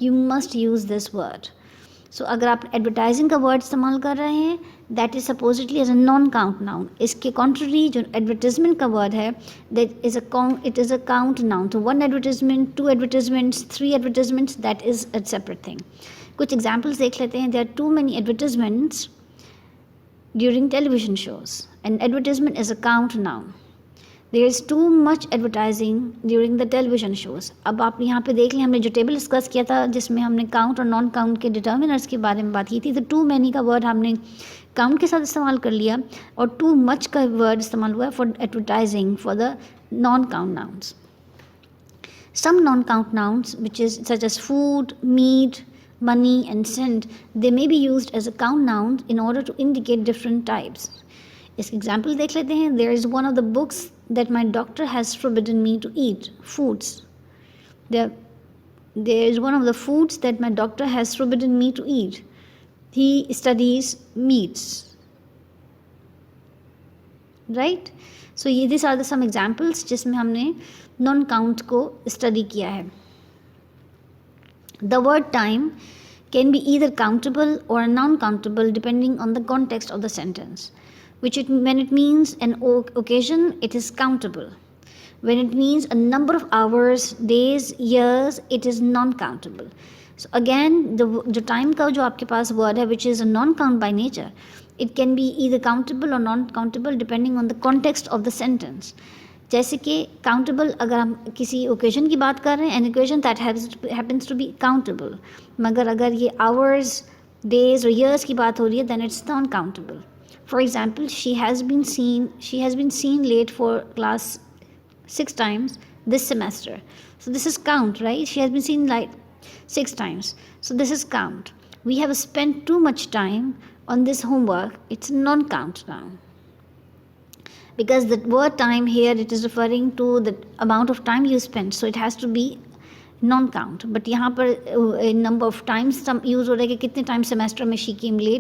you must use this word. So अगर आप advertising का वर्ड इस्तेमाल कर रहे हैं, that is supposedly as a non count noun. इसके कॉन्ट्ररी जो एडवर्टिजमेंट का वर्ड है, that is it is a count noun. तो 1 advertisement, 2 advertisements, 3 advertisements, that is a separate thing. कुछ एग्जाम्पल्स देख लेते हैं. There are too many advertisements during television shows. An advertisement is a count noun. There is too much advertising during the television shows. अब आप यहाँ पे देख लें, हमने जो टेबल डिस्कस किया था जिसमें हमने काउंट और नॉन काउंट के डिटर्मिनर्स के बारे में बात की थी, तो टू मैनी का वर्ड हमने काउंट के साथ इस्तेमाल कर लिया और टू मच का वर्ड इस्तेमाल हुआ for advertising for the non count nouns. Some non-count nouns, which is such as food, meat, money, and scent, they may be used as a count noun in order to indicate different types. इसका example देख लेते हैं. There is one of the books that my doctor has forbidden me to eat. Foods. There is one of the foods that my doctor has forbidden me to eat. He studies meats. Right? So these are some examples जिसमें हमने non count को study किया है. The word time can be either countable or non-countable depending on the context of the sentence. When it means an occasion, it is countable. When it means a number of hours, days, years, it is non-countable. So again, the time का जो आपके पास word है, which is a non-count by nature, it can be either countable or non-countable depending on the context of the sentence. जैसे कि countable अगर हम किसी occasion की बात कर रहे हैं, an occasion that happens to be countable. मगर अगर ये hours, days or years की बात हो रही है, then it's non-countable. For example, she has been seen late for class 6 times this semester. So this is count, right? She has been seen like 6 times. So this is count. We have spent too much time on this homework. It's non-count now. Because the word time here, it is referring to the amount of time you spent. So it has to be non-count. But यहाँ पर number of times use हो रहा है कि कितने time semester में she came late.